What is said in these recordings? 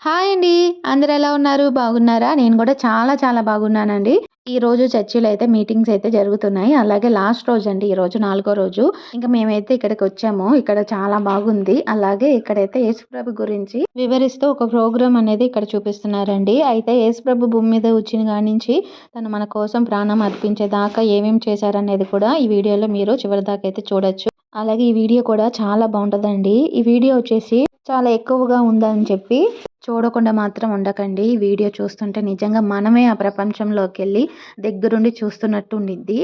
Hi అండి. అందరూ ఎలా ఉన్నారు? బాగున్నారా? నేను గూడా చాలా చాలా బాగున్నానండి. ఈరోజు చర్చిలో అయితే మీటింగ్స్ అయితే జరుగుతున్నాయి. అలాగే లాస్ట్ రోజండి ఈరోజు 4గో రోజు. ఇంక మేమైతే ఇక్కడికొచ్చాము. ఇక్కడ చాలా బాగుంది. అలాగే ఇక్కడైతే యేసుప్రభు గురించి వివరిస్తూ ఒక ప్రోగ్రామ్ అనేది ఇక్కడ చూపిస్తున్నారండి. అయితే యేసుప్రభు భూమి మీద వచ్చిన కాడ్నించి తను మన కోసం ప్రాణం అర్పించేదాకా ఏమేమి చేశారనేది కూడా ఈ వీడియోలో మీరు చివరిదాకా అయితే చూడొచ్చు. అలాగే ఈ వీడియో కూడా చాలా బావుంటదండి. ఈ వీడియో వచ్చేసి చాలా ఎక్కువగా ఉందని చెప్పి చూడకుండా మాత్రం ఉండకండి. ఈ వీడియో చూస్తుంటే నిజంగా మనమే ఆ ప్రపంచంలోకెళ్ళి దగ్గరుండి చూస్తున్నట్టు ఉండిద్ది.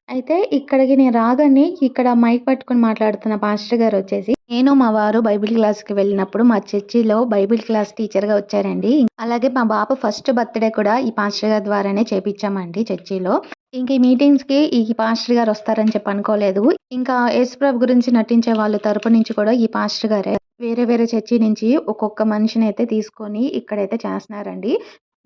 అయితే ఇక్కడికి నేను రాగానే ఇక్కడ మైక్ పట్టుకొని మాట్లాడుతున్న పాస్టర్ గారొచ్చేసి, నేను మా వారు బైబిల్ క్లాస్‌కి వెళ్ళినప్పుడు మా చర్చిలో బైబిల్ క్లాస్ టీచర్‌గా వచ్చారండి. అలాగే మా బాబు ఫస్ట్ బర్త్‌డే కూడా ఈ పాస్టర్ గారి ద్వారానే చేపిచ్చామండి చర్చిలో. ఇంక ఈ మీటింగ్స్‌కి ఈ పాస్టర్ గారు వస్తారని చెప్పి అనుకోలేదు. ఇంకా యేసుప్రభు గురించి నటించే వాళ్ళ తరపు నుంచి కూడా ఈ పాస్టర్ గారే వేరే వేరే చర్చి నుంచి ఒక్కొక్క మనిషినైతే తీసుకొని ఇక్కడైతే చేస్తున్నారండి.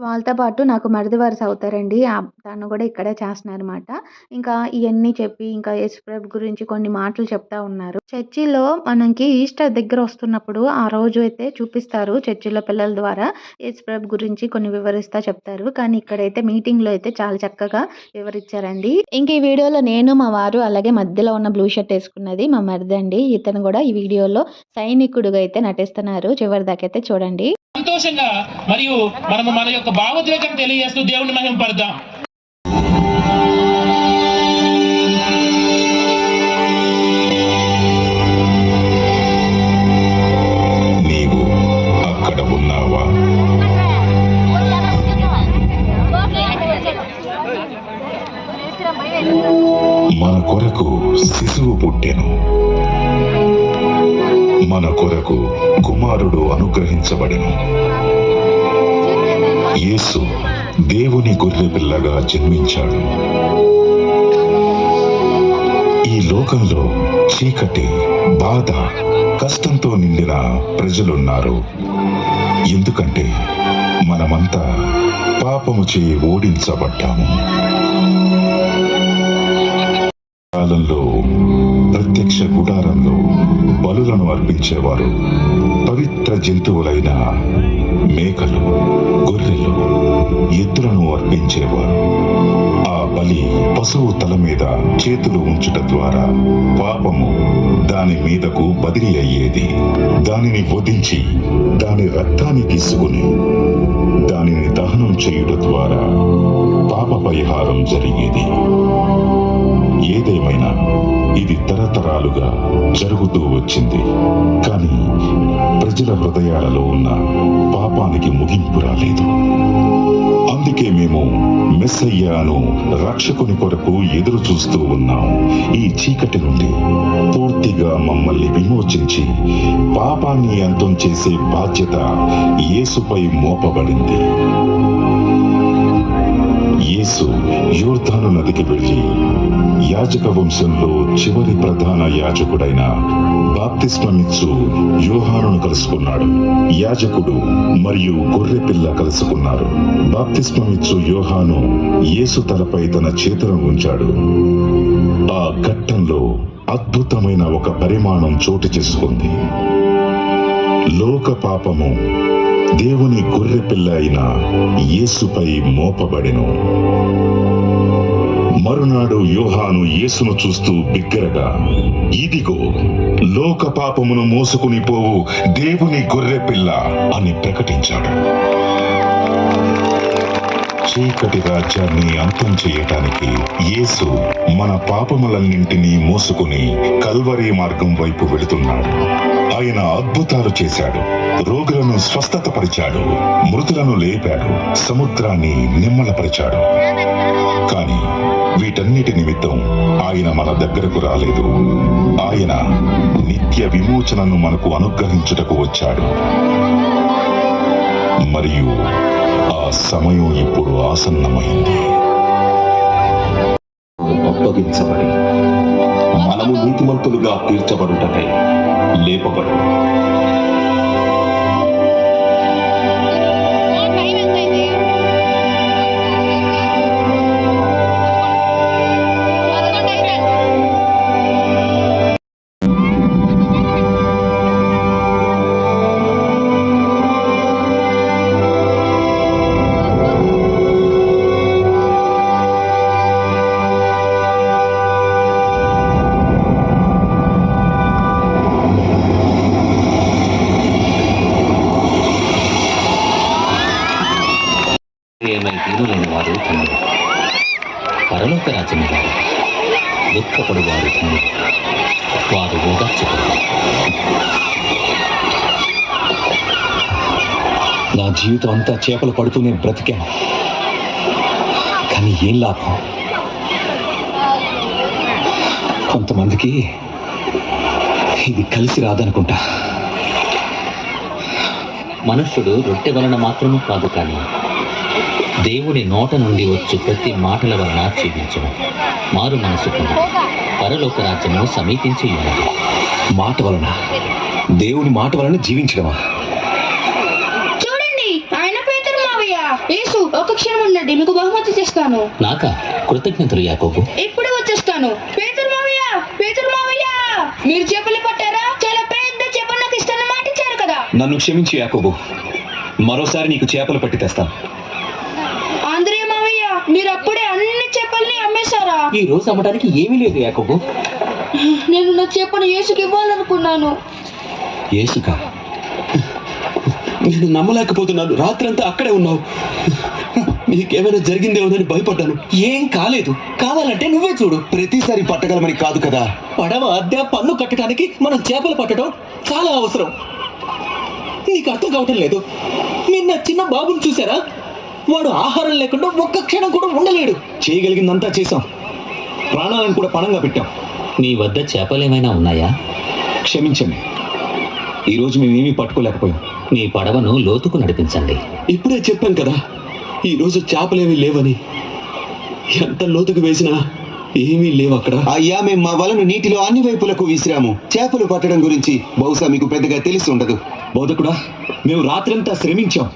వాళ్ళతో పాటు నాకు మరిది వరుస అవుతారండి. తను గూడా ఇక్కడే చేస్తున్నారన్నమాట. ఇంకా ఇయన్నీ చెప్పి ఇంకా యేసుప్రభు గురించి కొన్ని మాటలు చెప్తా ఉన్నారు. చర్చిలో మనకి ఈస్టర్ దగ్గరొస్తున్నప్పుడు ఆ రోజు అయితే చూపిస్తారు చర్చిలో పిల్లల ద్వారా. యేసుప్రభు గురించి కొన్ని వివరిస్తా చెప్తారు. కానీ ఇక్కడైతే మీటింగ్‌లో అయితే చాలా చక్కగా వివరిచ్చారండి. ఇంక ఈ వీడియోలో నేను, మా వారు అలాగే మధ్యలో ఉన్న బ్లూ షర్ట్ ఏసుకున్నది మా మరిదండి. ఇతను గూడా ఈ వీడియోలో సైనికుడుగా అయితే నటిస్తున్నారు. చివరిదాకైతే చూడండి. సంతోషంగా మరియు మనము మన యొక్క భావోద్వేగం తెలియజేస్తూ దేవుని మహిమపడదాం. నీవు అక్కడ ఉన్నావా? మన కొరకు శిశువు పుట్టెను, మన కొరకు కుమారుడు అనుగ్రహించబడెను. యేసు దేవుని గొర్రె పిల్లగా జన్మించాడు. ఈ లోకంలో చీకటి, బాధ, కష్టంతో నిండిన ప్రజలున్నారు. ఎందుకంటే మనమంతా పాపము చే ఓడించబడ్డాము. కాలంలో ప్రత్యక్ష గుడారంలో బలులను అర్పించేవారు. పవిత్ర జంతువులైన మేకలు, గొర్రెలు, ఎద్దులను అర్పించేవారు. ఆ బలి పశువు తల మీద చేతులు ఉంచుట ద్వారా పాపము దాని మీదకు బదిలీ అయ్యేది. దానిని వధించి దాని రక్తాన్ని తీసుకుని దానిని దహనం చేయుట ద్వారా పాప పరిహారం జరిగేది. ఏదేమైనా ఇది తరతరాలుగా జరుగుతూ వచ్చింది. కానీ ప్రజల హృదయాలలో ఉన్న పాపానికి ముగింపు రాలేదు. అందుకే మేము మెస్సయ్యాను రక్షకుని కొరకు ఎదురు చూస్తూ ఉన్నాం. ఈ చీకటి నుండి పూర్తిగా మమ్మల్ని విమోచించి పాపాన్ని అంతం చేసే బాధ్యత యేసుపై మోపబడింది. యేసు యోర్దాను నదికి వెళ్లి యాజక వంశంలో చివరి ప్రధాన యాజకుడైన బాప్తిస్మమిచ్చు యోహానును కలుసుకున్నాడు. యాజకుడు మరియు గొర్రె పిల్ల కలుసుకున్నారు. బాప్తిస్మమిచ్చు యోహాను యేసు తలపై తన చేతులను ఉంచాడు. ఆ ఘట్టంలో అద్భుతమైన ఒక పరిమాణం చోటు చేసుకుంది. లోక పాపము దేవుని గొర్రె పిల్ల అయిన యేసుపై మోపబడెను. మరునాడు యోహాను యేసును చూస్తూ బిగ్గరగా, ఇదిగో లోక పాపమును మోసుకుని పోవు దేవుని గొర్రె పిల్ల అని ప్రకటించాడు. చీకటి రాజ్యాన్ని అంతం చేయటానికి యేసు మన పాపములన్నింటినీ మోసుకుని కల్వరీ మార్గం వైపు వెళుతున్నాడు. ఆయన అద్భుతాలు చేశాడు. రోగులను స్వస్థతపరిచాడు, మృతులను లేపాడు, సముద్రాన్ని నిమ్మలపరిచాడు. కానీ వీటన్నిటి నిమిత్తం ఆయన మన దగ్గరకు రాలేదు. ఆయన నిత్య విమోచనను మనకు అనుగ్రహించుటకు వచ్చాడు. మరియు ఆ సమయం ఇప్పుడు ఆసన్నమైంది. అప్పగించబడి మనము నీతిమంతులుగా తీర్చబడుటకై లేపబడు. ఏమై తీరులేని వారు ధన్యులు, పరలోక రాజ్యము వారు. దుఃఖపడు వారు ధన్యులు, వారు ఓదార్చబడతారు. నా జీవితం అంతా చేపలు పడుతూనే బ్రతికాను, కానీ ఏం లాభం? కొంతమందికి ఇది కలిసి రాదనుకుంటా. మనుష్యుడు రొట్టె వలన మాత్రము కాదు, కానీ దేవుని నోట నుండి వచ్చు ప్రతి మాటల వలన జీవించడం. మారు మనసు పొంది పరలోక రాజ్యము సమీపించి ఉన్నది. మాట వలన, దేవుని మాట వలన జీవించడమా? చూడండి, ఆయన పేతురు మావయ్య. యేసు, ఒక క్షణం ఉండండి, మీకు బహుమతి తెస్తాను. నాకా? కృతజ్ఞతలు యాకోబు. ఇప్పుడే వచ్చేస్తాను. పేతురు మావయ్య, పేతురు మావయ్య, మీరు చేపలు పట్టారా? చాలా పెద్ద చేప నాకు ఇస్తాను మాట ఇచ్చారు కదా. నన్ను క్షమించు యాకోబు, మరోసారి నీకు చేపలు పట్టి తెస్తాను. ఆంధ్రే మావయ్య, మీరు అప్పుడే అన్ని చేపల్ని అమ్మేశారా? ఈ రోజు అమ్మడానికి ఏమీ లేదు యాకోబు. నేను నా చేపను యేసుకి ఇవ్వాలనుకున్నాను. యేసుకా? నేను నమ్మలేకపోతున్నాను. రాత్రంతా అక్కడే ఉన్నావు. నీకేమైనా జరిగిందేమోనని భయపడ్డాను. ఏం కాలేదు. కావాలంటే నువ్వే చూడు. ప్రతిసారి పట్టగలమని కాదు కదా. పడవ అద్దె పన్ను కట్టడానికి మనం చేపలు పట్టడం చాలా అవసరం. నీకు అర్థం కావటం లేదు. మీరు నా చిన్న బాబుని చూసారా? వాడు ఆహారం లేకుండా ఒక్క క్షణం కూడా ఉండలేడు. చేయగలిగిందంతా చేశాం, ప్రాణాలను కూడా పణంగా పెట్టాం. నీ వద్ద చేపలేమైనా ఉన్నాయా? క్షమించండి, ఈరోజు మేమేమీ పట్టుకోలేకపోయాం. నీ పడవను లోతుకు నడిపించండి. ఇప్పుడే చెప్పాం కదా, ఈరోజు చేపలేమీ లేవని. ఎంత లోతుకు వేసినా ఏమీ లేవు అక్కడ. అయ్యా, మేము మా వలను నీటిలో అన్ని వైపులకు విసిరాము. చేపలు పట్టడం గురించి బహుశా మీకు పెద్దగా తెలిసి ఉండదు. బోధకుడా, మేము రాత్రంతా శ్రమించాం.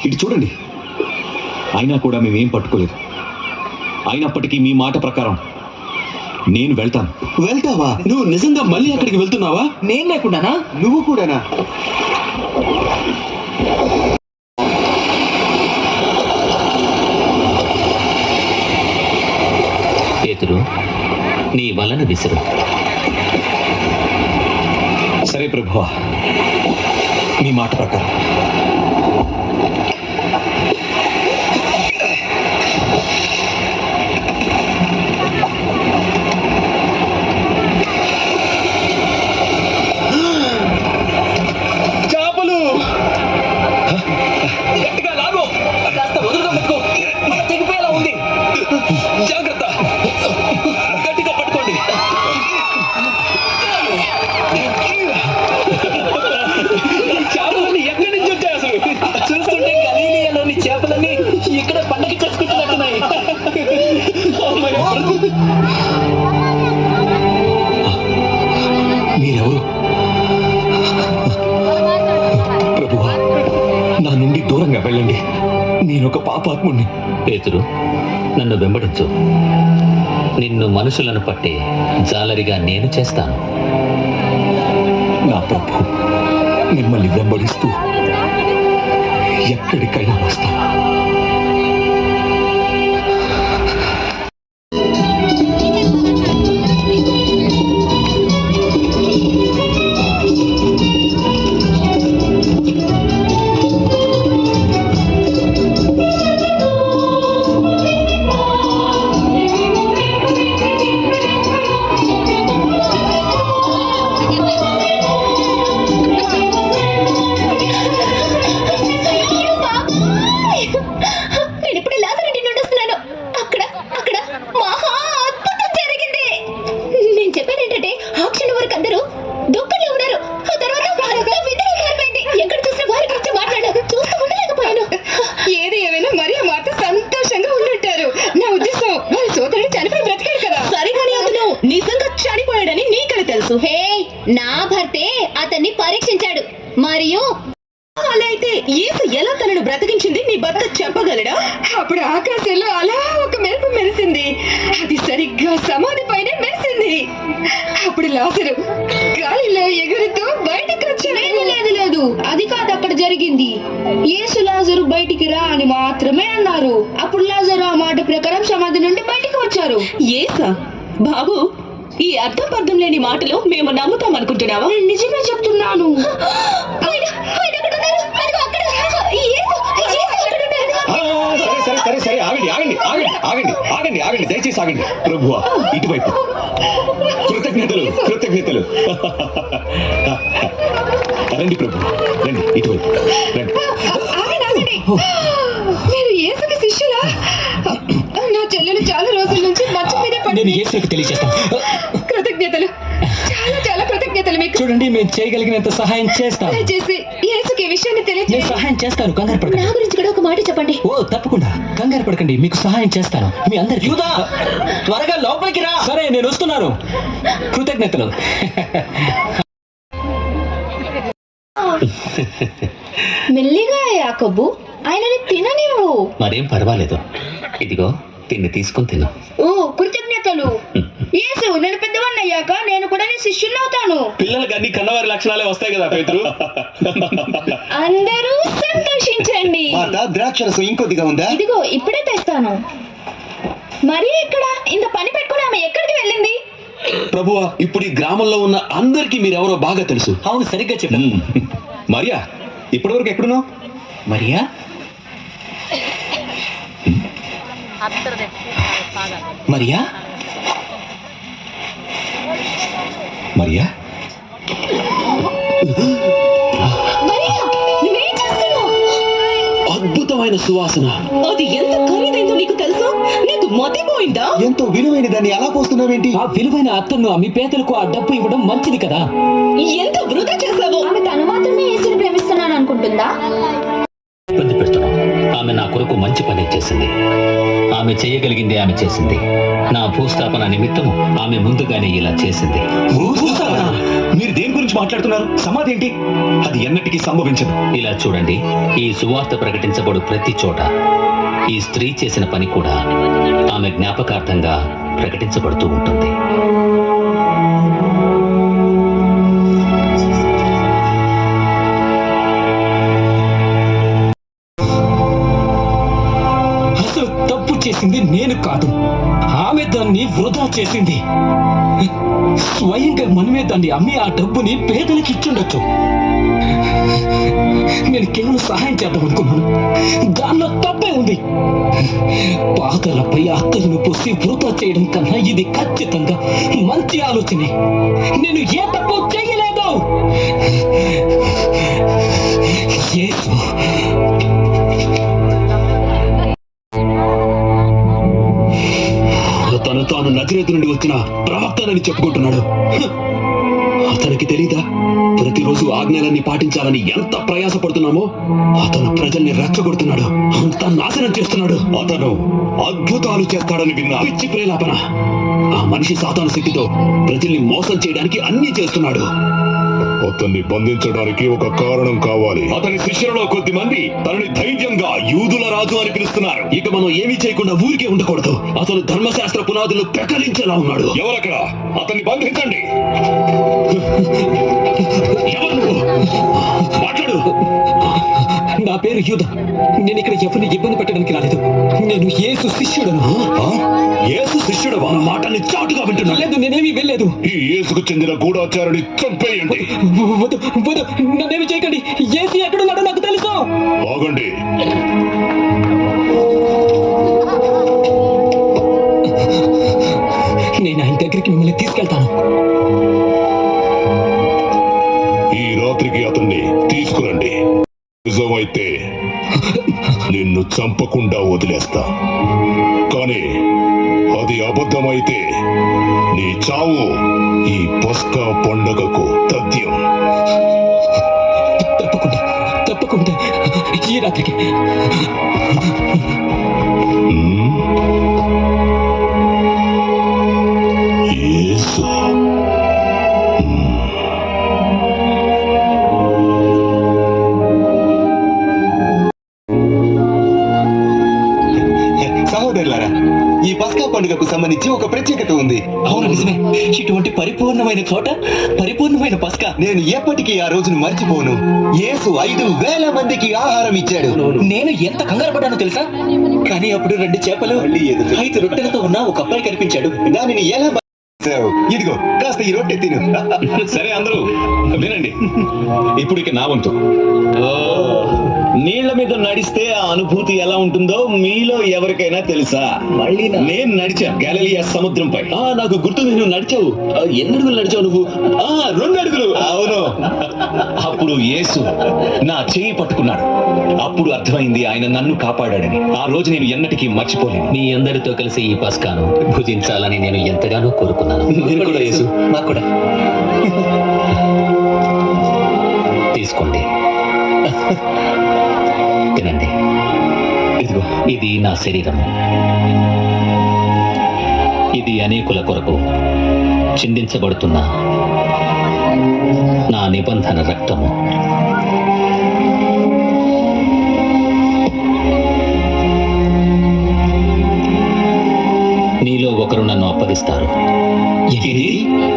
ఇటు చూడండి, అయినా కూడా మేమేం పట్టుకోలేదు. అయినప్పటికీ మీ మాట ప్రకారం నేను వెళ్తాను. వెళ్తావా? నువ్వు నిజంగా మళ్ళీ అక్కడికి వెళ్తున్నావా? నేను లేకుండానా? నువ్వు కూడానా? పేతురు, నీ వలన విసురు. సరే ప్రభువా, మీ మాట ప్రకారం. చేపలు! గట్టిగా లాగు, కాస్త వదులుగా పట్టుకో, మన తెగిపోయేలా ఉంది. జాగ్రత్త, గట్టిగా పట్టుకోండి. చేపలన్నీ ఎక్కడి నుంచి వచ్చాయి అసలు? చూస్తుంటే గలీలియాలోని చేపలన్నీ ఇక్కడ పండగ చేసుకుంటున్నట్టున్నాయి. మీరెవరు? ప్రభువా, నా నుండి దూరంగా వెళ్ళండి, నేనొక పాపాత్ముణ్ణి. పేతురు, నన్ను వెంబడించు. నిన్ను మనుషులను పట్టే జాలరిగా నేను చేస్తాను. నా ప్రభు, మిమ్మల్ని వెంబడిస్తూ ఎక్కడికైనా వస్తాను. నేను ఇప్పుడు లాజర్ నుండి వస్తున్నాను. అక్కడ అక్కడ మహా అద్భుతం జరిగింది. నేను చెప్పేది ఏంటంటే, ఆ క్షణం వరకు అందరూ దుఃఖంలో ఉన్నారు. ఆ తర్వాత వారంతా విధంగా మారిపోయింది. ఎక్కడ చూసినా వారి గురించి మాట్లాడారు. చూస్తూ ఉండలేకపోయాను. ఏది ఏమైనా మరియ మాత సంతోషంగా ఉండుంటారు. నా ఉద్దేశం, వారి సోదరుడు చనిపోయి బ్రతికాడు కదా. సరే, కానీ అతను నిజంగా చనిపోయాడని నీకెలా తెలుసు? హే, నా భర్తే అతన్ని పరీక్షించాడు. మరియు అలా అయితే యేసు ఎలా తనను బ్రతికించింది నీ భర్త చెప్పగలడా? అప్పుడు ఆకాశంలో అలా ఒక మెరుపు మెరిసింది. అది సరిగ్గా సమాధి పైన మెరిసింది. అప్పుడు లాజరు గాలిలో ఎగురుతూ బయటకు వచ్చాడు. లేదు, అది కాదు అక్కడ జరిగింది. యేసు లాజరు బయటికి రా అని మాత్రమే అన్నారు. అప్పుడు లాజరు ఆ మాట ప్రకారం సమాధి నుండి బయటికి వచ్చారు. యేసా? బాబు, ఈ అర్థం లేని మాటలు మేము నమ్ముతాం అనుకుంటున్నావా? నేను నిజమే చెప్తున్నాను. సరే ఆగండి ఆగండి ఆగండి, దయచేసి ఆగండి. ప్రభువా, ఇటువైపు. కృతజ్ఞతలు కృతజ్ఞతలు. రండి ప్రభు, రండి ఇటువైపు రండి. మీరు యేసుకి శిష్యులా? నా చెల్లెలు చాలా రోజుల నుంచి మంచం మీద నేను యేసుకి తెలియజేస్తాను. కృతజ్ఞతలు, చాలా చాలా కృతజ్ఞతలు మీకు. చూడండి, మేము చేయగలిగినంత సహాయం చేస్తాం. దయచేసి యేసుకి ఈ విషయాన్ని నేను తెలియజేయండి. సహాయం చేస్తాను, కంగారు పడకండి. నా గురించి కూడా ఒక మాట చెప్పండి. ఓ తప్పకుండా, కంగారు పడకండి, మీకు సహాయం చేస్తాను. మీ అందరికి త్వరగా లోపలికి రా. సరే, నేను వస్తున్నాను. కృతజ్ఞతలు. మెల్లిగా యాకోబు, ఆయనని తిననివ్వు. మరేం పర్వాలేదు, ఇదిగో తిన్ని తీసుకొని తిను. ఓ కృతజ్ఞతలు. యేసు, నేను పెద్దవాడిని అయ్యాక నేను కూడా నీ శిష్యుని అవుతాను. పిల్లలకి అన్ని కన్నవారి లక్షణాలే వస్తాయి కదా పేతురు. అందరూ సంతోషించండి. మార్తా, ద్రాక్షరసం ఇంకొద్దిగా ఉందా? ఇదిగో ఇప్పుడే తెస్తాను. మరి ఇక్కడ ఇంత పని పెట్టుకుని ఆమె ఎక్కడికి వెళ్ళింది? ప్రభువా, ఇప్పుడు ఈ గ్రామంలో ఉన్న అందరికీ మీరెవరో బాగా తెలుసు. అవును, సరిగ్గా చెప్పు. మరియా, ఇప్పటివరకు ఎక్కడున్నావు? మరియా, మరియా, మరియా, మరియా, నువ్వేం చేస్తున్నావు? అద్భుతమైన సువాసన. అది ఎంత ఖరీదైందో నీకు తెలుసా? నీకు మతిపోయిందా? ఎంతో విలువైన దాన్ని ఎలా పోస్తున్నావేంటి? ఆ విలువైన అత్తను అమ్మి పేదలకు ఆ డబ్బు ఇవ్వడం మంచిది కదా. ఎంత వృధా చేసావు? ఆమె తను మాత్రమే యేసుని ప్రేమిస్తున్నాను అనుకుంటుందా? ఇబ్బంది పెడుతున్నాం. ఆమె నా కొరకు మంచి పని చేసింది. ఆమె చేయగలిగింది ఆమె చేసింది. నా భూస్థాపన నిమిత్తము ఆమె ముందుగానే ఇలా చేసింది. మీరు దేని గురించి మాట్లాడుతున్నారు? సమాధి ఏంటి? అది ఎన్నటికీ సంభవించదు. ఇలా చూడండి, ఈ సువార్త ప్రకటించబడు ప్రతి చోట ఈ స్త్రీ చేసిన పని కూడా ఆమె జ్ఞాపకార్థంగా ప్రకటించబడుతూ ఉంటుంది. అసలు తప్పు చేసింది నేను కాదు, ఆమె దాన్ని వృధా చేసింది. స్వయంగా మనమే దాన్ని అమ్మి ఆ డబ్బుని పేదలకు ఇచ్చుండొచ్చు. నేను కేవలం సహాయం చేద్దాం అనుకున్నాను, దానిలో తప్పే ఉంది. పాతలపై అత్తలను పోసి వృధా చేయడం కన్నా ఇది ఖచ్చితంగా మంచి ఆలోచనే. నేను ఏ తప్పు చేయలేదు. యేసు తను తాను నజరేతు నుండి వచ్చిన ప్రవక్తనని చెప్పుకుంటున్నాడు. అతనికి తెలీదా ప్రతిరోజు ఆజ్ఞలన్నీ పాటించాలని ఎంత ప్రయాసపడుతున్నామో? అతను ప్రజల్ని రెచ్చగొడుతున్నాడు, అంత నాశనం చేస్తున్నాడు. అతను అద్భుతాలు చేస్తాడని విన్నా. పిచ్చి ప్రేలాపన. ఆ మనిషి సాతాను శక్తితో ప్రజల్ని మోసం చేయడానికి అన్ని చేస్తున్నాడు. అతన్ని బంధించడానికి ఒక కారణం కావాలి. అతని శిష్యులలో కొద్ది మంది తనని ధైర్యంగా యూదుల రాజు అని పిలుస్తున్నారు. ఇక మనం ఏమీ చేయకుండా ఊరికే ఉండకూడదు. అతను ధర్మశాస్త్ర పునాదులు పెకలించేలా ఉన్నాడు. ఎవరక్కడ? అతన్ని బంధించండి. ఎవరు నువ్వు? మాట్లాడు. నా పేరు యూద. నేను ఇక్కడ ఎవరిని ఇబ్బంది పెట్టడానికి రాలేదు. నేను యేసు శిష్యుడను. యేసు శిష్యుడు మన మాటల్ని చాటుగా వింటున్నాడు. లేదు, నేనేమీ వెళ్ళలేదు. ఈ యేసుకు చెందిన గూఢాచారుని చంపేయండి. వద్దు వద్దు, నన్నేమి చేయకండి. యేసు ఎక్కడున్నాడో నాకు తెలుసు. ఆగండి. నేను ఆయన దగ్గరికి మిమ్మల్ని తీసుకెళ్తాను. ఈ రాత్రికి అతన్ని తీసుకురండి. నిజమైతే నిన్ను చంపకుండా వదిలేస్తా, కానీ అది అబద్ధమైతే నీ చావు ఈ పస్కా పండగకు తథ్యం. తప్పకుండా తప్పకుండా ఈ రాత్రికి. యేసు. సహోదరులారా, ఈ పస్కా పండుగకు సంబంధించి ఒక ప్రత్యేకత ఉంది. అవును, నిజమే. ఇటువంటి పరిపూర్ణమైన చోట పరిపూర్ణమైన పస్కా. నేను ఎప్పటికీ ఆ రోజును మర్చిపోను. యేసు 5,000 మందికి ఆహారం ఇచ్చాడు. నేను ఎంత కంగారు పడ్డానో తెలుసా? కానీ అప్పుడు 2 చేపలు మళ్ళీ ఎదురు. 5 రొట్టెలతో ఉన్న ఒక అబ్బాయి కనిపించాడు. దానిని ఎలా చేశావు? ఇదిగో కాస్త ఈ రొట్టె తిను. సరే, అందరూ వినండి. ఇప్పుడు ఇక నా వంతు. నీళ్ల మీద మీద నడిస్తే ఆ అనుభూతి ఎలా ఉంటుందో మీలో ఎవరికైనా తెలుసా? మళ్ళీ నేను నడిచాను గలిలయ సముద్రంపై. నాకు గుర్తుంది, నువ్వు నడిచావు. ఎన్ని అడుగులు నడిచావు నువ్వు? 2 అడుగులు. అవును. అప్పుడు యేసు నా చేయి పట్టుకున్నాడు. అప్పుడు అర్థమైంది ఆయన నన్ను కాపాడాడని. ఆ రోజు నేను ఎన్నటికీ మర్చిపోలేను. మీ అందరితో కలిసి ఈ పస్కాను భుజించాలని నేను ఎంతగానో కోరుకున్నాను. నేను కూడా యేసు. నాకు కూడా. తీసుకోండి, తినండి. ఇదిగో. ఇది నా శరీరము. ఇది అనేకుల కొరకు చిందించబడుతున్న నా నిబంధన రక్తము. నీలో ఒకరు నన్ను అప్పగిస్తారు.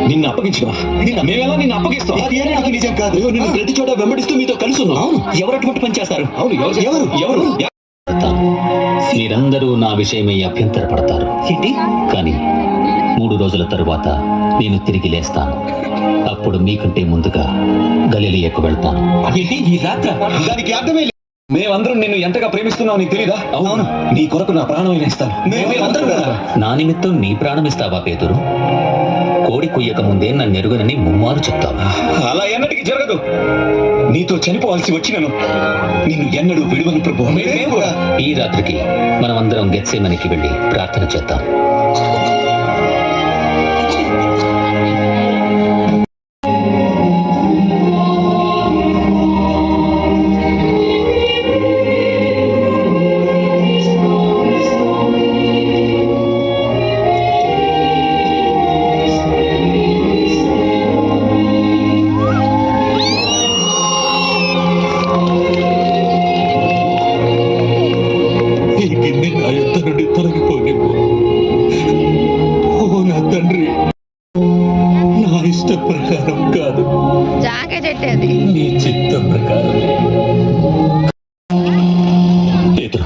నిన్ను అప్పగించడం? మేమెలా నిన్ను అప్పగిస్తాం? అది నిజం కాదు. నిన్ను ప్రతి చోట వెంబడిస్తూ మీతో కలిసి ఉన్నాం. అవును, ఎవరు అటువంటి పని చేస్తారు? అవును. ఎవరు ఎవరు మీరందరూ నా విషయమై అభ్యంతరపడతారు. ఏంటి? కానీ 3 రోజుల తరువాత నేను తిరిగి లేస్తాను. అప్పుడు మీకంటే ముందుగా గలిలయకు వెళ్తాను. ఏంటి ఈ రాత్ర? దానికి అర్థమే లేదు. మేమందరం నిన్ను ఎంతగా ప్రేమిస్తున్నావు నీకు తెలీదా? అవును. నీ కొరకు నా ప్రాణమైనా ఇస్తాను. మేమందరం కదా. నా నిమిత్తం నీ ప్రాణమిస్తావా పేతురు? కోడి కుయ్యక ముందే నన్ను ఎరుగనని ముమ్మారు చెప్తావు. అలా ఎన్నటికి జరగదు. నీతో చనిపోవాల్సి వచ్చినను నిన్ను ఎన్నడూ విడువను ప్రభు. ఈ రాత్రికి మనమందరం గెత్సేమనికి వెళ్ళి ప్రార్థన చేద్దాం. ప్రకారం కాదు, నీ చిత్త ప్రకారమే. పేతురు,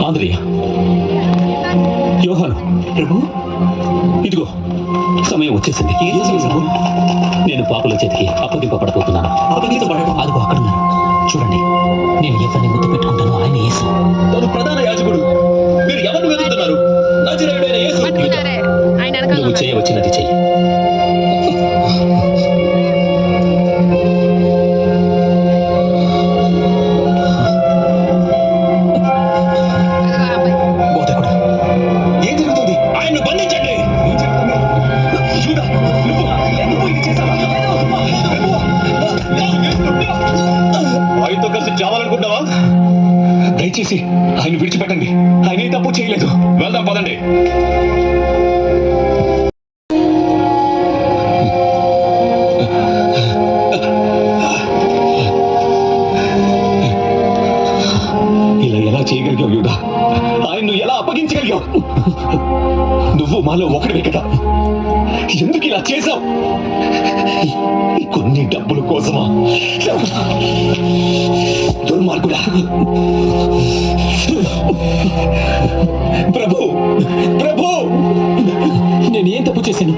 ఆంద్రియా, యోహాను, ప్రభు, ఇదిగో సమయం వచ్చేసింది. నేను పాపుల చేతికి అప్పగింపబడబోతున్నాను. అప్పగించబడడం? అదిగో అక్కడున్నారు చూడండి. నేను ఎవరిని ముద్దు పెట్టుకుంటానో ఆయన యేసు. తను ప్రధాన యాజకుడు. మీరు ఎవరిని వెతుకుతున్నారు? నజరేయుడైన యేసు. నువ్వు చేయవచ్చినది చెయ్యి. బోధకుడు, ఏం జరుగుతుంది? ఆయన్ను బంధించండి. యూదా, నువ్వు ఇది చేశావా? ఆయనతో కలిసి చావాలనుకుంటావా? దయచేసి ఆయన విడిచిపెట్టండి. ఆయన ఏ తప్పు చేయలేదు. వెళ్దాం పదండి. ఇలా ఎలా చేయగలిగావు యూదా? ఆయన్ను ఎలా అప్పగించగలిగావు? నువ్వు మాలో ఒకడివే కదా. ఎందుకు ఇలా చేశావు? కొన్ని డబ్బుల కోసమా? దుర్మార్గుడా! ప్రభు, ప్రభు, నేనేం తప్పు చేశాను?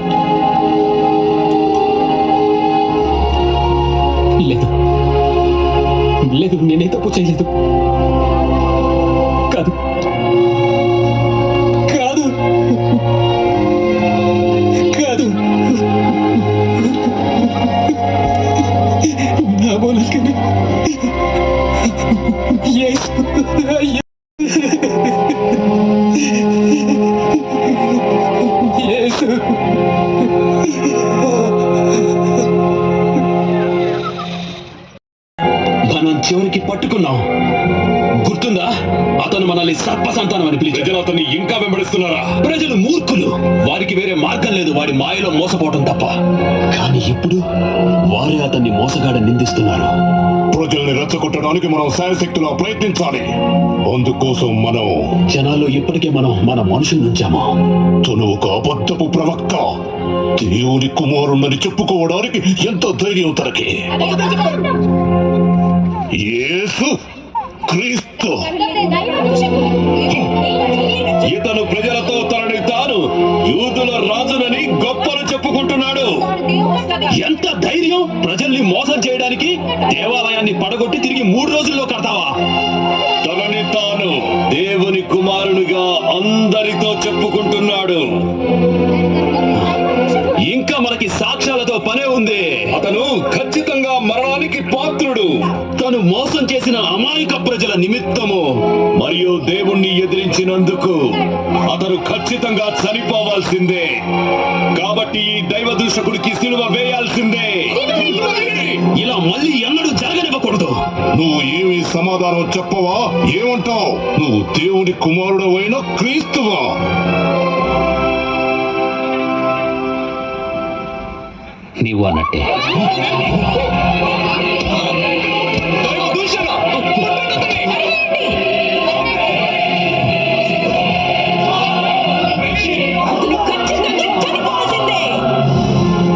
లేదు లేదు, నేనే తప్పు చేయలేదు. కాదు కాదు కాదు, నా మూలంగానే యేసు యేసు మనం చివరికి పట్టుకున్నాం. గుర్తుందా? అతను మనల్ని సర్ప సంతానం అని పిలిచి ప్రజలు అతన్ని ఇంకా వెంబడిస్తున్నారా? ప్రజలు మూర్ఖులు. వారికి వేరే మార్గం లేదు వాడి మాయలో మోసపోవటం తప్ప. కానీ ఇప్పుడు వారే అతన్ని మోసగాడని నిందిస్తున్నారు. ప్రజల్ని రెచ్చగొట్టడానికి మనం శాయశక్తులా ప్రయత్నించాలి. అందుకోసం మనం జనాల్లో ఇప్పటికే మన మనుషులు నుంచాము. తను ఒక అబద్ధపు ప్రవక్త, దేవుని కుమారుణ్ణని చెప్పుకోవడానికి ఎంత ధైర్యం తనకి. యేసు క్రీస్తు ఇతను ప్రజలతో తనని తాను యూదుల రాజునని గొప్పలు చెప్పుకుంటున్నాడు. ఎంత ధైర్యం ప్రజల్ని మోసం చేయడానికి! దేవాలయాన్ని పడగొట్టి తిరిగి 3 రోజుల్లో కడతావా? తనని తాను దేవుని కుమారునిగా అందరితో చెప్పుకుంటున్నాడు. ఇంకా మనకి సాక్ష్యాలతో పనే ఉంది. అతను ఖచ్చితంగా మరణానికి పాత్రుడు. తను మోసం చేసిన అమాయక ప్రజల నిమిత్తము మరియు దేవుణ్ణి ఎదిరించినందుకు అతను ఖచ్చితంగా చనిపోవాల్సిందే. కాబట్టి ఈ దైవ దూషకుడికి సిలువ వేయాల్సిందే. ఇలా మళ్ళీ ఎన్నడూ జరగనివ్వకూడదు. నువ్వు ఏమి సమాధానం చెప్పవా? ఏమంటావు? నువ్వు దేవుని కుమారుడవైన క్రీస్తువా? నీవు అన్నట్టే.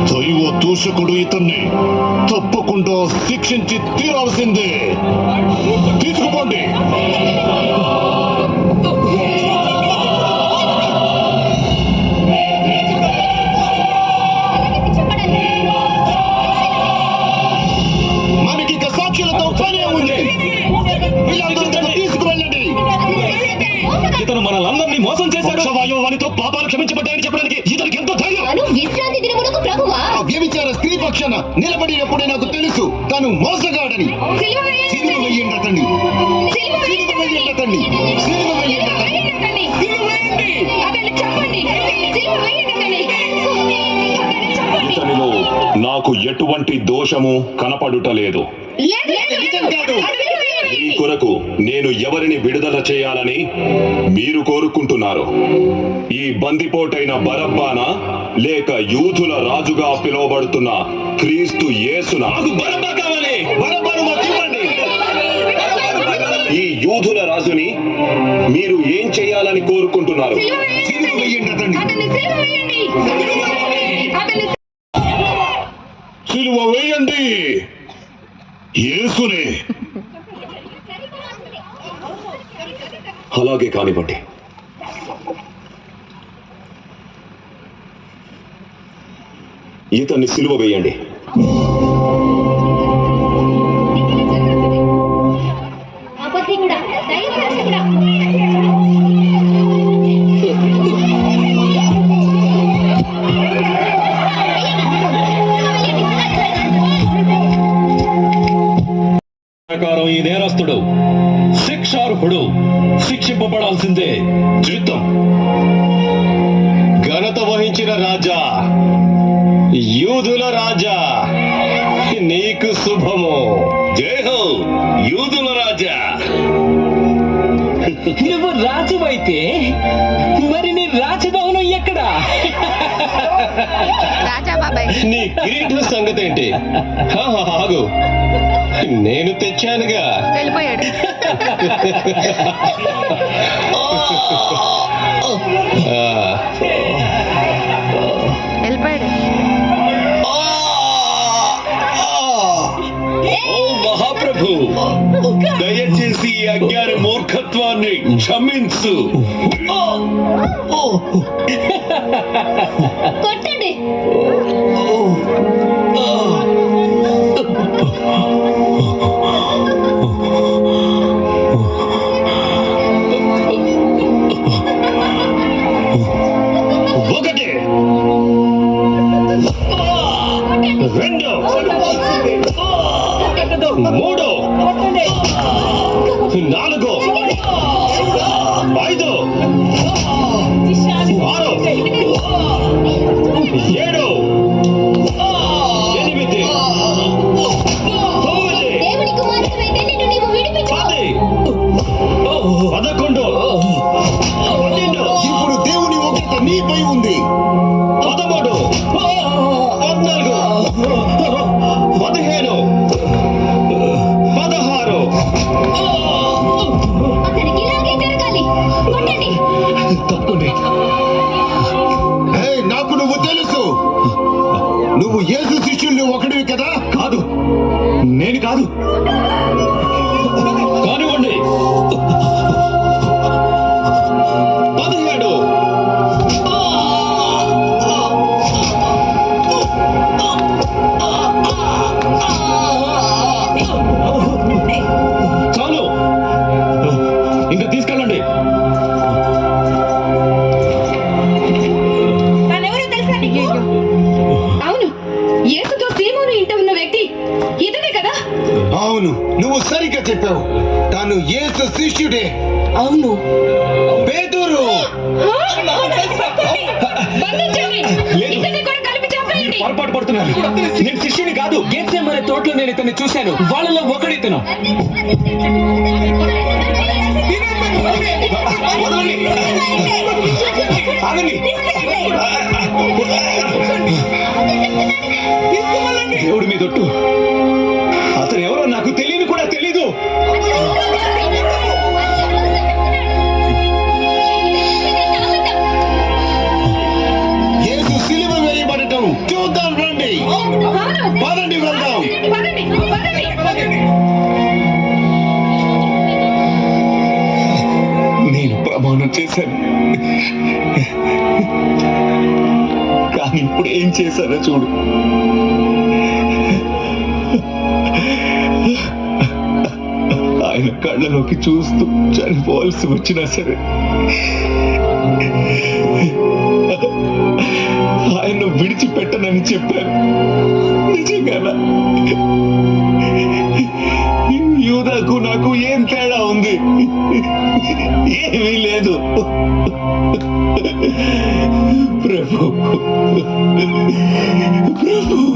దైవ దూషకుడు ఇతన్ని తప్పకుండా శిక్షించి తీరాల్సిందే. తీసుకుపోండి. మనకి ఇక సాక్షులతో పనే ఉంది. వీళ్ళందరినీ తీసుకువెళ్ళండి. ఇతను మనల్ని మోసం చేశాడు. వానితో పాపాలు క్షమించబడ్డాయని చెప్పడానికి ఇతనికి ఎంతో ధైర్యం. అను విశ్రాంతి దినమునకు ప్రభువా ఆ వ్యభిచార స్త్రీ పక్షాన నిలబడినప్పుడే నాకు తెలుసు తను మోసగాడని. సిలువ వేయండి. సిలువ వేయండి అతన్ని. సిలువ సిలువ వేయండి అతన్ని. సిలువ వేయండి అతన్ని. అతన్ని. అతన్ని చంపండి. సిలువ వేయండి అతన్ని. అతన్ని చంపండి. ఇతనిలో నాకు ఎటువంటి దోషము కనపడుటలేదు. లేదు, లేదు, లేదు. అతన్ని వేయండి. ఈ కొరకు నేను ఎవరిని విడుదల చేయాలని మీరు కోరుకుంటున్నారు? ఈ బందిపోటైన బరబ్బానా లేక యూదుల రాజుగా పిలువబడుతున్న క్రీస్తు యేసునా? బరబ్బా కావాలి. బరబ్బాను మాకు ఇవ్వండి. ఈ యూదుల రాజుని మీరు ఏం చేయాలని కోరుకుంటున్నారు? సిలువ వేయండి అతన్ని. అతన్ని సిలువ వేయండి. అతన్ని సిలువ వేయండి యేసునే. అలాగే కానివ్వండి. ఇతన్ని సిలువ వేయండి. అబద్ధికుడా, దైవదాసుడా. ప్రకారం ఈ నేరస్తుడు శిక్షార్హుడు, శిక్షింపబడాల్సిందే. చిత్తం. ఘనత వహించిన రాజా, యూదుల రాజా, నీకు శుభము. జై హో యూదుల రాజా. నువ్వు రాజువైతే మరి నీ రాజభవనం ఎక్కడా? రాజా బాబాయ్. నీ కిరీటం సంగతి ఏంటి? ఆగు, నేను తెచ్చానుగా. వెళ్ళిపోయాడు. వెళ్ళిపోయాడు. ఓ మహాప్రభు, దయచేసి ఈ అజ్ఞాని మూర్ఖత్వాన్ని క్షమించు. కొట్టండి. ఒకటి, రెండు, మూడు, నాలుగు, ఐదు, ఆరు, ఏడు, ఎనిమిది, తొమ్మిది, దేవుని కుమారుడివైతే నిన్ను నీవు విడిపించు. 10, 11, 12, ఇప్పుడు దేవుని ఉగ్రత నీపై ఉంది. 13, 14, 15, 16. అతనికి ఇలాగే జరగాలి. కొట్టండి. తప్పండి. ఏయ్, నాకు నువ్వు తెలుసు. నువ్వు యేసు శిష్యుల్లో ఒకడివి కదా? కాదు, నేను కాదు. కానివ్వండి. 17, 18, తాను యేసు శిష్యుడే. అవును. పేతురు పొరపాటు పడుతున్నారు. నేను శిష్యుని కాదు. గేత్సేమనే తోటలో నేను ఇతన్ని చూశాను. వాళ్ళలో ఒకడు ఇతను. ఆగండి. దేవుడి మీదొట్టు, అతను ఎవరో నాకు తెలియని కూడా తెలీదు. యేసు సిలువ వేయబడటం చూద్దాం రండి. పదండి వెళ్దాం. నేను ప్రమాణం చేశాను, కానీ ఇప్పుడు ఏం చేశానో చూడు. ఆయన కళ్ళలోకి చూస్తూ చనిపోవాల్సి వచ్చినా సరే ఆయన్ను విడిచిపెట్టనని చెప్పాను. నిజంగానా? యూదాకు నాకు ఏం తేడా ఉంది? ఏమీ లేదు. ప్రభు, ప్రభు.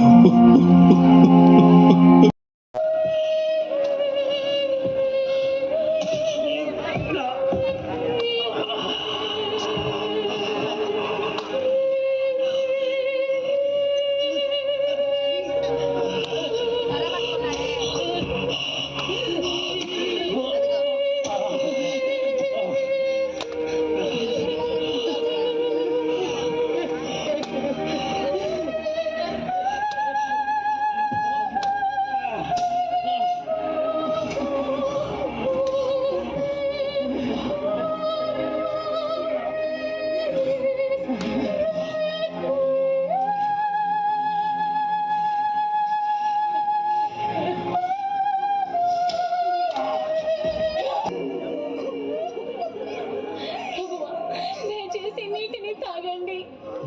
దయచేసి నీటిని తాగండి.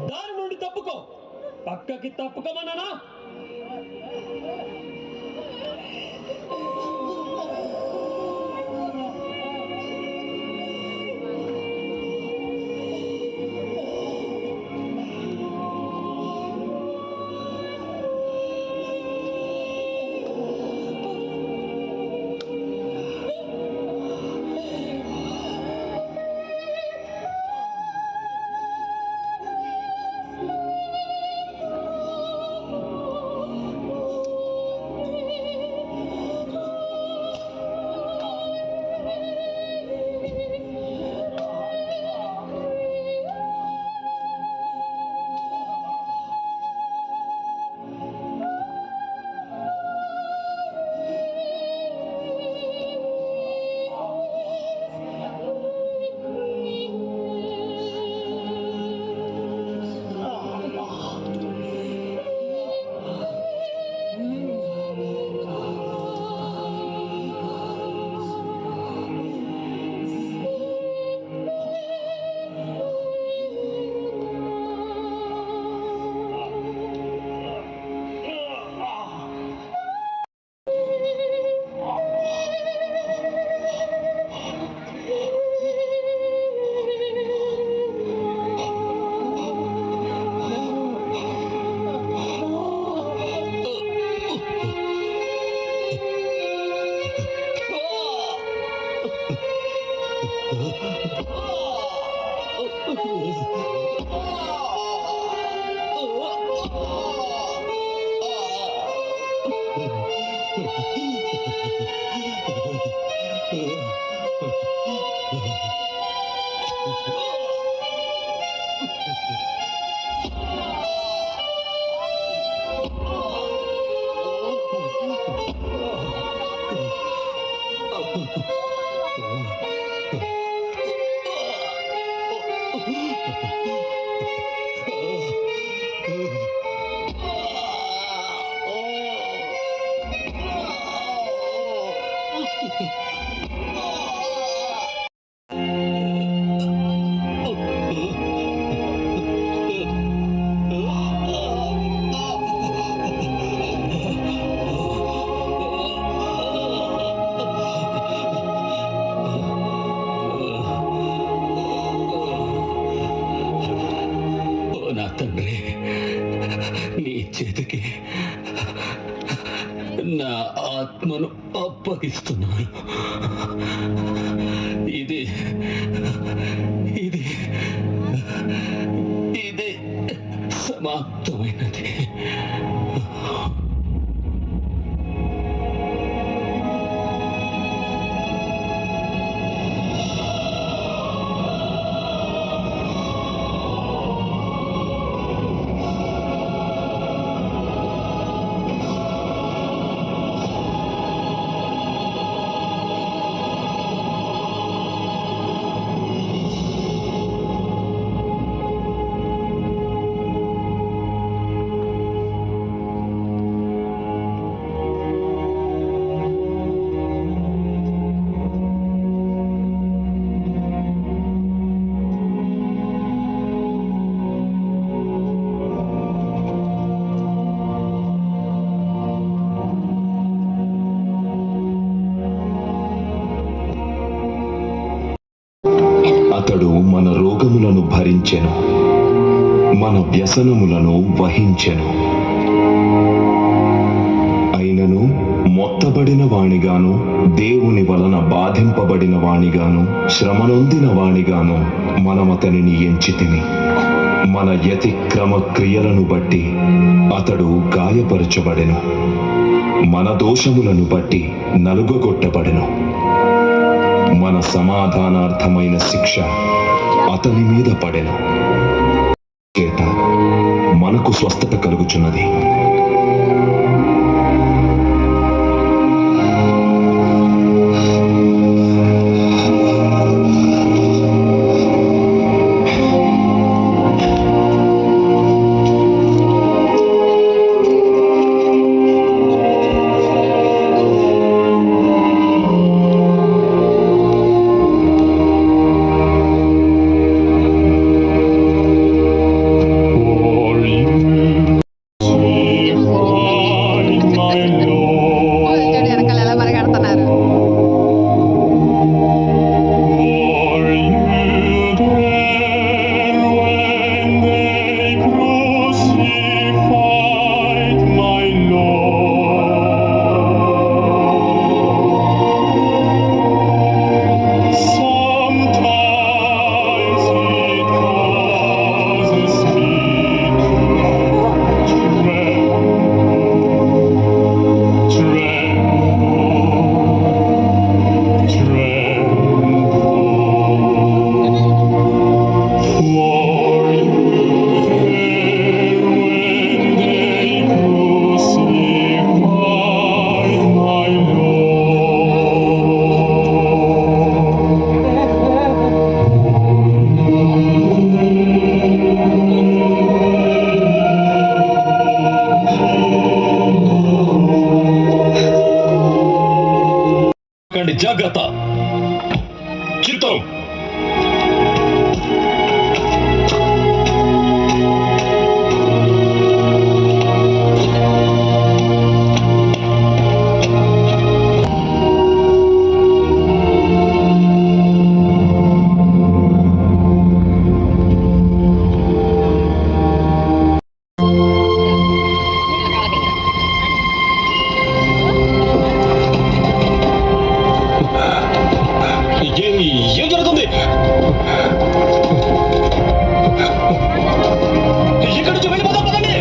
దారి నుండి తప్పుకో. పక్కకి తప్పుకోమన్నానా? ఆత్మను అప్పగిస్తున్నాను. ఇది ఇది ఇది సమాప్తమైనది. అతడు మన రోగములను భరించెను, మన వ్యసనములను వహించెను. అయినను మొత్తబడిన వానిగాను, దేవుని వలన బాధింపబడిన వానిగాను, శ్రమనొందిన వానిగాను మనమతనిని ఎంచితిమి. మన యతిక్రమ క్రియలను బట్టి అతడు గాయపరచబడెను, మన దోషములను బట్టి నలుగగొట్టబడెను. మన సమాధానార్థమైన శిక్ష అతని మీద పడెను, చేత మనకు స్వస్థత కలుగుచున్నది. వెనకాల ఎలా పరిగెడుతున్నారు. జాగ్రత్త. చిత్తం. ఏం జరుగుతుంది? ఇక్కడి నుంచి వెళ్ళిపోదాం పదండి.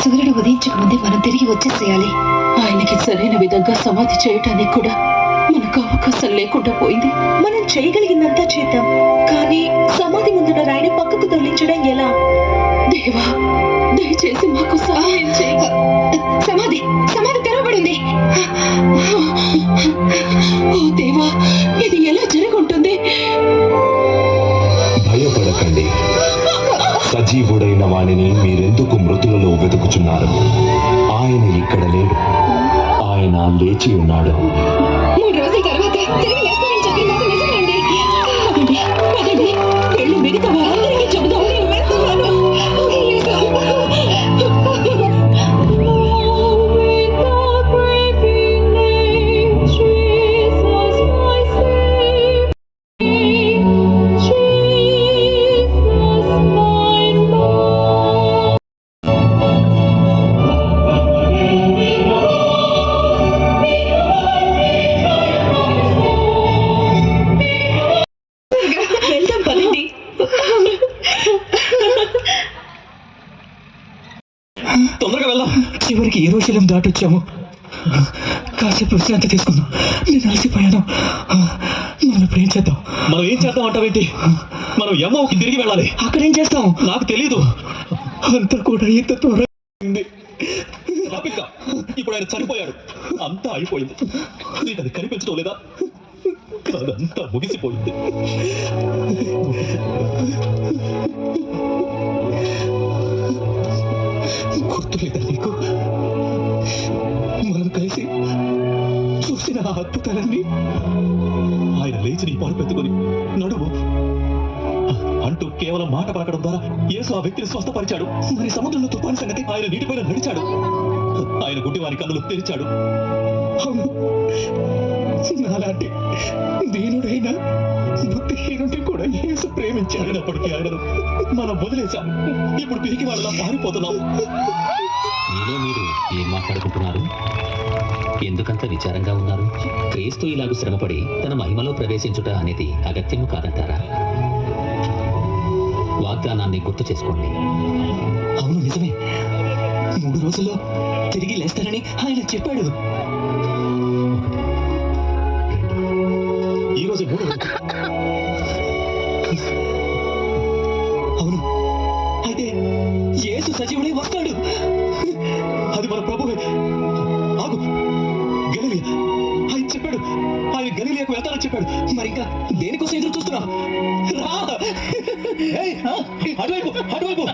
సూర్యుడు ఉదయించక ముందే మనం తిరిగి వచ్చేసేయాలి. ఆయనకి సరైన విధంగా సమాధి చేయటానికి కూడా మనకు అవకాశం లేకుండా పోయింది. మనం చేయగలిగిందంతా చేద్దాం, కానీ సమాధి ముందున్న రాయిని పక్కకు తరలించడం ఎలా? దేవా, దయచేసి మాకు సహాయం చేయి. సమాధి సమాధి తెరవబడింది. ఓ దేవా, ఇది ఎలా జరుగుంటుంది? భయపడ భయపడకండి. సజీవుడైన వాణిని మీరెందుకు మృతులలో వెతుకుచున్నారు? ఆయన ఇక్కడ లేడు, ఆయన లేచి ఉన్నాడు. 3 రోజుల తర్వాత తిరిగి లేస్తానని చెప్పిన మాట నిజమండి. పదండి, పదండి, వెళ్ళి మిగతా వారందరికీ చెబుదాం. నేను వెళ్తున్నాను. వెళ్దాం, పదండి. తొందరగా వెళ్దాం. చివరికి యెరూషలేం దాటొచ్చాము. కాసేపు విశ్రాంతి తీసుకుందాం. నేను అలసిపోయాను. మనం ఇప్పుడు ఏం చేద్దాం? మనం ఏం చేద్దాం అంటావేంటి? మనం యమ్మకి తిరిగి వెళ్ళాలి. అక్కడేం చేస్తాం? నాకు తెలీదు. అంతా కూడా ఇంత త్వరగా అయింది. రాపిక, ఇప్పుడు ఆయన చనిపోయాడు. అంతా అయిపోయింది. నీకు అది కనిపించడం లేదా? అదంతా ముగిసిపోయింది. గుర్తులేదా నీకు? మనం కలిసి చూసిన ఆ అద్భుతాలన్నీ. ఆయన లేచి నీ పాలు పెట్టుకుని నడువు అంటూ కేవలం మాట పలకడం ద్వారా యేసు ఆ వ్యక్తిని స్వస్థపరిచాడు. మరి సముద్రంలో తుఫాను సంగతి? ఆయన నీటిపైన నడిచాడు. ఆయన గుడ్డివారి కన్నులు తెరిచాడు. అవును, నాలాంటి దీనుడైన బుద్ధిహీనుడి కూడా యేసు ప్రేమించాడినప్పటికీ ఆయనను మనం వదిలేశాం. ఇప్పుడు పిరికి వాళ్ళలా పారిపోతున్నాం. మీలో మీరు ఏం మాట్లాడుకుంటున్నారు? ఎందుకంత విచారంగా ఉన్నారు? క్రీస్తు ఇలాగూ శ్రమపడి తన మహిమలో ప్రవేశించుట అనేది అగత్యము కాదంటారా? వాగ్దానాన్ని గుర్తు చేసుకోండి. అవును, నిజమే. 3 రోజుల్లో తిరిగి లేస్తానని ఆయన చెప్పాడు. ఈ రోజు 3వ రోజు. అవును, అయితే యేసు సజీవుడై వస్తాడు. అది మన ప్రభువే. ఆగు, గలిలియా. ఆయన చెప్పాడు, ఆయన గలిలియాకు వెళ్తానని చెప్పాడు. మరి ఇంకా దేనికోసం ఎదురు చూస్తున్నా? రా, ఏయ్, అటువైపు, అటువైపు.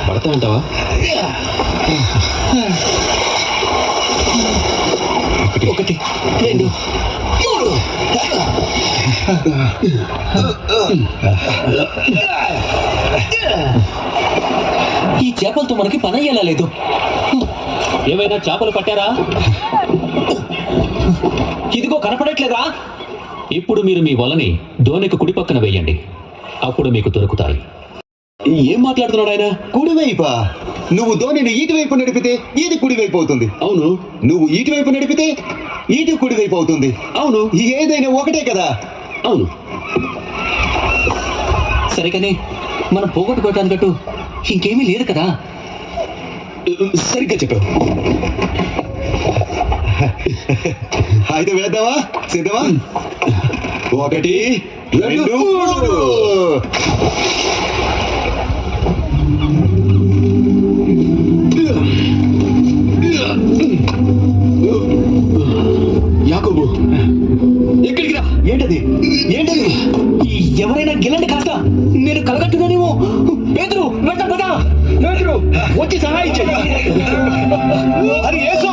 పడతా అంటావా? ఒకటి, 2, 3. ఈ చేపలతో మనకి పని అయ్యేలా లేదు. ఏమైనా చేపలు పట్టారా? ఇదిగో కనపడట్లేదా? ఇప్పుడు మీరు మీ వలని దోణికి కుడి పక్కన వేయండి. అప్పుడు మీకు దొరుకుతాయి. ఏం మాట్లాడుతున్నాడు ఆయన? కుడివైపా? నువ్వు ధోనిని ఇటువైపు నడిపితే ఇది కుడివైపు అవుతుంది. అవును. నువ్వు ఇటువైపు నడిపితే ఇటు కుడివైపు అవుతుంది. అవును. ఏదైనా ఒకటే కదా? అవును. సరే కానీ మనం పోగొట్టుకోవటానికట్టు ఇంకేమీ లేదు కదా? సరిగ్గా చెప్పావు. అయితే వేద్దామా? సిద్ధమా? 1, 2, 3. యాకోబు, ఎక్కడికి రా? ఏంటది? ఏంటది? ఎవరైనా గిల్లండి కాస్త. నేను కలగట్టున్నానేమో. పేతురు, వెంట పద. పేతురు, వచ్చి సహాయం చెయ్యి. అది యేసు.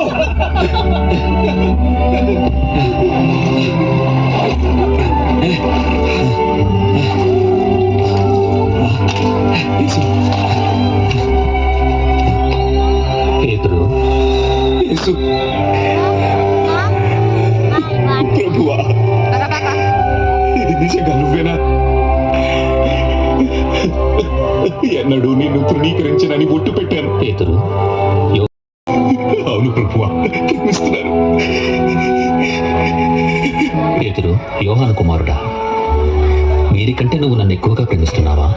పేతురు, యేసు. ప్రభువా, ఇది నిజంగా నువ్వేనా? ఎన్నడూ నిన్ను తృణీకరించనని ఒట్టు పెట్టాను. పేతురు, అవును ప్రభువా, క్షమిస్తున్నాను. పేతురు, యోహాను కుమారుడా, వీరికంటే నువ్వు నన్ను ఎక్కువగా ప్రేమిస్తున్నావా?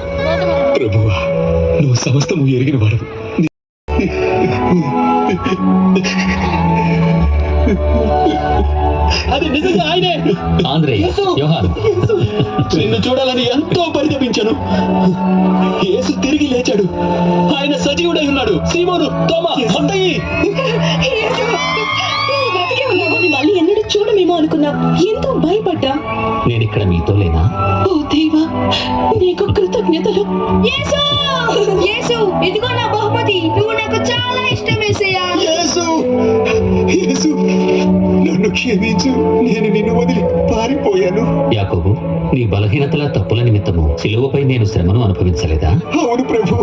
ప్రభువా, నువ్వు సమస్తము ఎరిగిన వాడవు. అది నిజంగా ఆయనే. ఆంద్రే, యోహాన్, నిన్ను చూడాలని ఎంతో పరితపించాను. యేసు తిరిగి లేచాడు. ఆయన సజీవుడై ఉన్నాడు. సీమోను, తోమా, మత్తయి. మళ్ళీ ఎన్నడూ చూడమేమో అనుకున్నా. ఎంతో భయపడ్డా. నేనిక్కడ మీతో లేనా? ఓ దేవా, నీకు కృతజ్ఞతలు. యేసు, యేసు, ఇదిగో నా బహుమతి. నువ్వు నాకు చాలా ఇష్టం యేసయ్యా. యేసు, యేసు, నన్ను క్షమించు. నేను నిన్ను వదిలి పారిపోయాను. యాకోబు, నీ బలహీనతల తప్పుల నిమిత్తము సిలువపై నేను శ్రమను అనుభవించలేదా? అవును ప్రభు.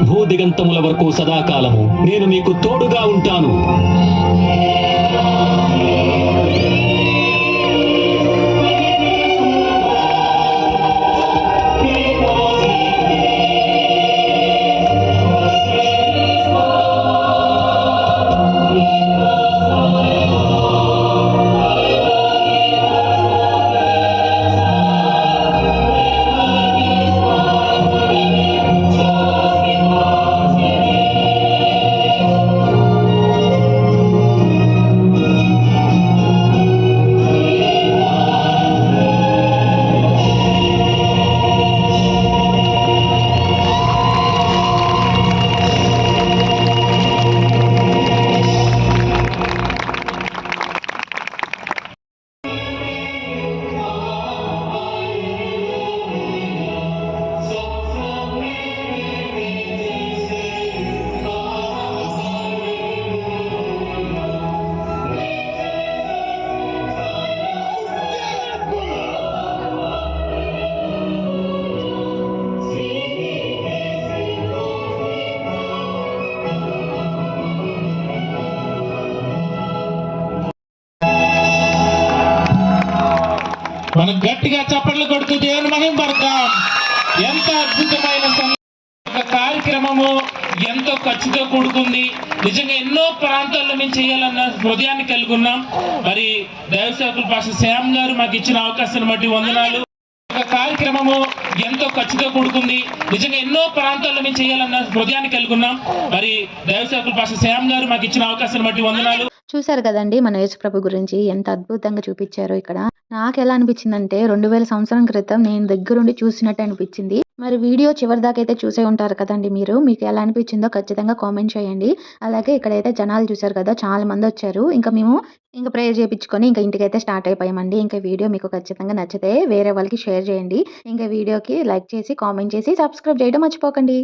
భూదిగంతముల వరకు సదాకాలము నేను మీకు తోడుగా ఉంటాను. మనం గట్టిగా చప్పట్లు కొడుతూ దేవుని మహిమపడతాం. ఎంత అద్భుతమైన ఒక కార్యక్రమము, ఎంతో ఖర్చుతో కూడుకుంది. నిజంగా ఎన్నో ప్రాంతాల్లో మేము చేయాలన్న హృదయాన్ని కలిగి ఉన్నాం. మరి దైవ సేవకులు పాస్టర్ శ్యామ్ గారు మాకు ఇచ్చిన అవకాశాన్ని బట్టి వందనాలు. ఒక కార్యక్రమము ఎంతో ఖర్చుతో కూడుకుంది. నిజంగా ఎన్నో ప్రాంతాల్లో మేము చేయాలన్న హృదయాన్ని కలిగి ఉన్నాం. మరి దైవ సేవకులు పాస్టర్ శ్యామ్ గారు మాకు ఇచ్చిన అవకాశాన్ని బట్టి వందనాలు. చూశారు కదండి మన యేసుప్రభు గురించి ఎంత అద్భుతంగా చూపించారో ఇక్కడ. నాకు ఎలా అనిపించిందంటే 2000 సంవత్సరం క్రితం నేను దగ్గరుండి చూసినట్టు అనిపించింది. మరి వీడియో చివరి దాకా అయితే చూసే ఉంటారు కదండి మీరు. మీకు ఎలా అనిపించిందో ఖచ్చితంగా కామెంట్ చేయండి. అలాగే ఇక్కడైతే జనాలు చూశారు కదా, చాలా మంది వచ్చారు. మేము ప్రేయర్ చేయించుకొని ఇంటికైతే స్టార్ట్ అయిపోయామండి. వీడియో మీకు ఖచ్చితంగా నచ్చితే వేరే వాళ్ళకి షేర్ చేయండి. వీడియోకి లైక్ చేసి కామెంట్ చేసి సబ్స్క్రైబ్ చేయడం మర్చిపోకండి.